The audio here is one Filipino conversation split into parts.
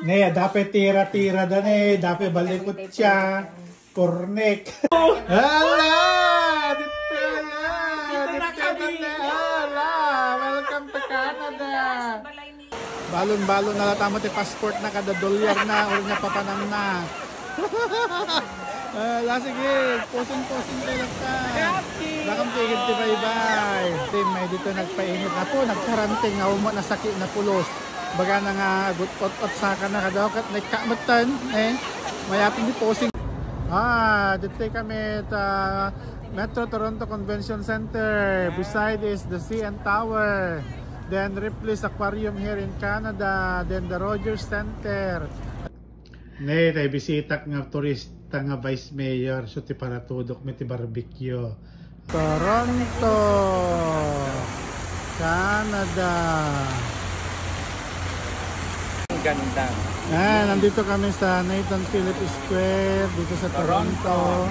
Nea, dapat tira-tira dan dapat balikot siya. Kornek. Hala! Dito na kami. Hala! Welcome to Canada. Balon-balon na latama ti passport na kada dolyar na. Uri nga papanam na. Sige, posing-posing tayo lang ka. Lakam tigil ti bye-bye. Tim, may dito nagpainit na po. Nagkaranting na umot na sakit na pulos. Baga na nga gut-ot-ot saka na kadawkat. Nagkamatan. Mayapin di posing. Dito kami at Metro Toronto Convention Center. Beside is the CN Tower. Then Ripley's Aquarium here in Canada. Then the Rogers Center. Nay, tayo bisita nga turista nga Vice Mayor. So ti para tudok may ti barbecue. Toronto, Canada. Ganda. Nandito kami sa Nathan Philip Square dito sa Toronto.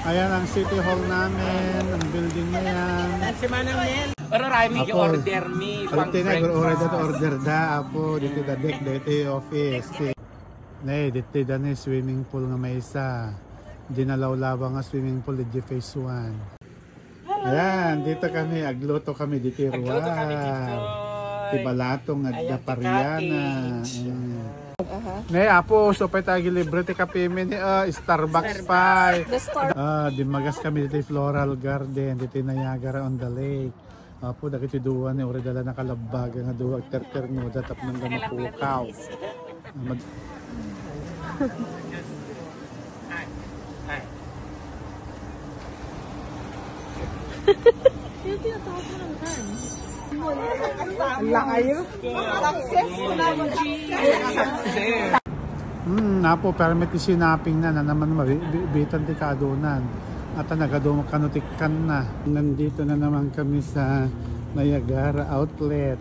Ayan ang City Hall namin, ang building na yan. Si Manang Nel. Pero rami order ni pang breakfast. Order da apo dito da deck dito office. Nay, dito da ni swimming pool nga may isa. Dinalaw-lawa nga swimming pool di phase 1. Ayan, dito kami agluto kami dito ruwa. Tibalatong at Pariana. Nay, apo, so pa tayo libre ti kape ni Starbucks pa. Di magas kami dito Floral Garden, dito Niagara on the Lake. Apo, dagiti duwa ni uri dala nakalabag nga duwa ter no datap nang mapukaw. Napo permit sinaping na naman mabitan ti kaadunan at nagadumok kanutikan na. Nandito na naman kami sa Niagara Outlet.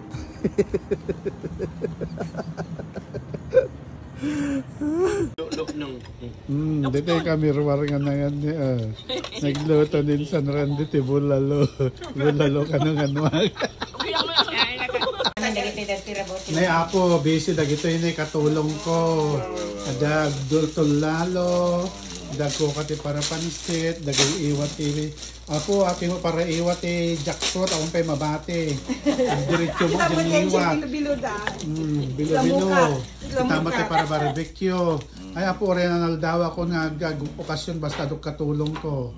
Dito kami ruwar nga na yan. Nagluto din sa Randy ti bulalo. Bulalo kanong-anuag. Nay apo, busy dagito yun katulong ko. Dag dultol lalo. Dag ko kati para pansit. Dagay iwat ini. Apo, aking mo para iwat jackpot. Akong pa'y mabate. Diretso mo diniwat. Bilo-bilo. Tama tayo para barbecue. Ay apo, rin naldawa ko nga okasyon basta do katulong ko.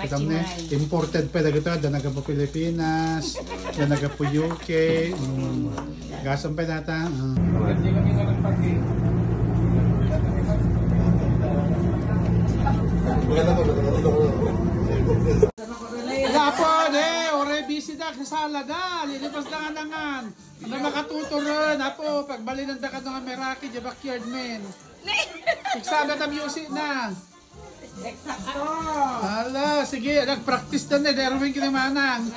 Kita mo imported pa dagito. Danaga po Pilipinas. Danaga po UK. Gasam pa nata. Apo, ore busy da kasala da. Lilipas na nga nangan. Ano makatuturon? Apo, pagbali ng dakat ng Meraki, di backyard men. Siksada na music na. Eksakto. Hala, sige, nag-practice na Derwin kinimanang.